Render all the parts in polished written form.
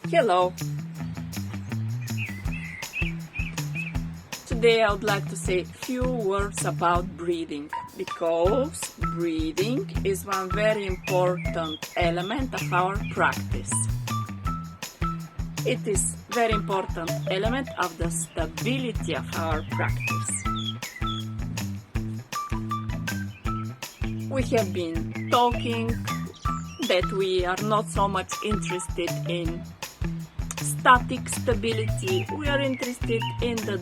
Hello. Today I would like to say a few words about breathing, because breathing is one very important element of our practice. It is very important element of the stability of our practice. We have been talking that we are not so much interested in static stability. We are interested in the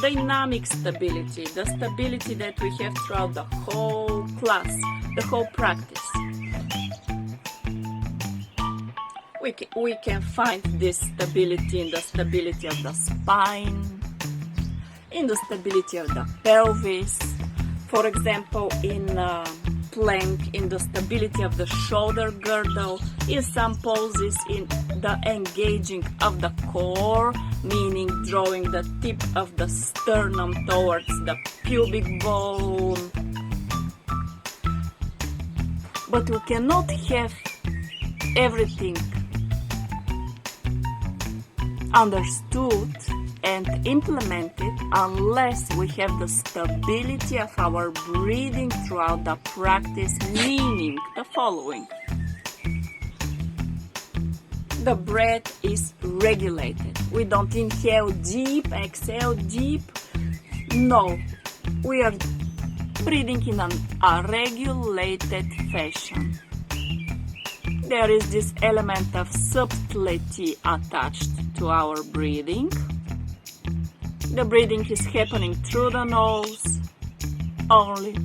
dynamic stability, the stability that we have throughout the whole class, the whole practice. We can find this stability in the stability of the spine, in the stability of the pelvis, for example, in plank, in the stability of the shoulder girdle, in some poses, in the engaging of the core, meaning drawing the tip of the sternum towards the pubic bone. But we cannot have everything understood and implemented unless we have the stability of our breathing throughout the practice, meaning the following. The breath is regulated. We don't inhale deep, exhale deep. No, we are breathing in a regulated fashion. There is this element of subtlety attached to our breathing. The breathing is happening through the nose only.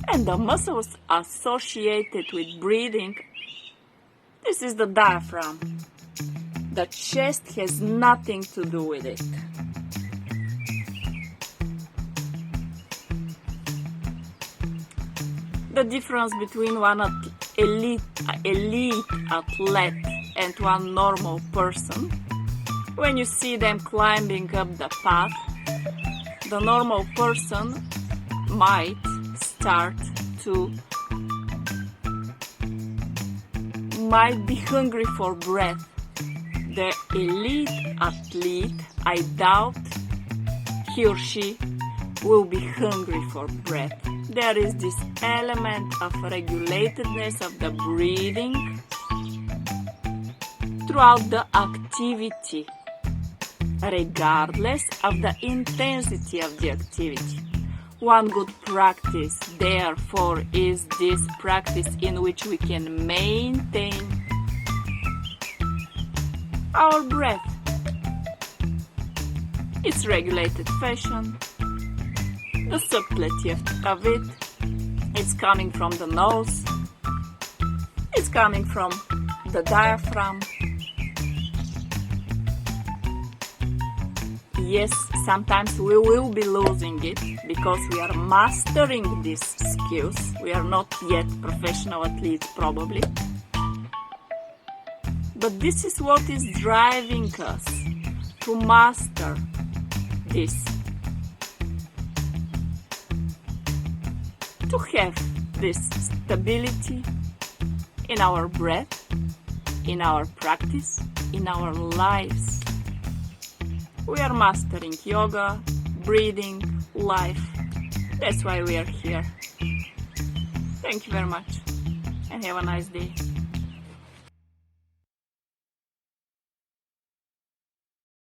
And the muscles associated with breathing, this is the diaphragm. The chest has nothing to do with it. The difference between one elite athlete and one normal person, when you see them climbing up the path, the normal person might be hungry for breath. The elite athlete, I doubt he or she will be hungry for breath. There is this element of regulatedness of the breathing throughout the activity, regardless of the intensity of the activity. One good practice, therefore, is this practice in which we can maintain our breath. It's regulated fashion. The subtlety of it, it's coming from the nose, it's coming from the diaphragm. Yes, sometimes we will be losing it because we are mastering these skills. We are not yet professional athletes, probably. But this is what is driving us to master this. To have this stability in our breath, in our practice, in our lives. We are mastering yoga, breathing, life. That's why we are here. Thank you very much and have a nice day.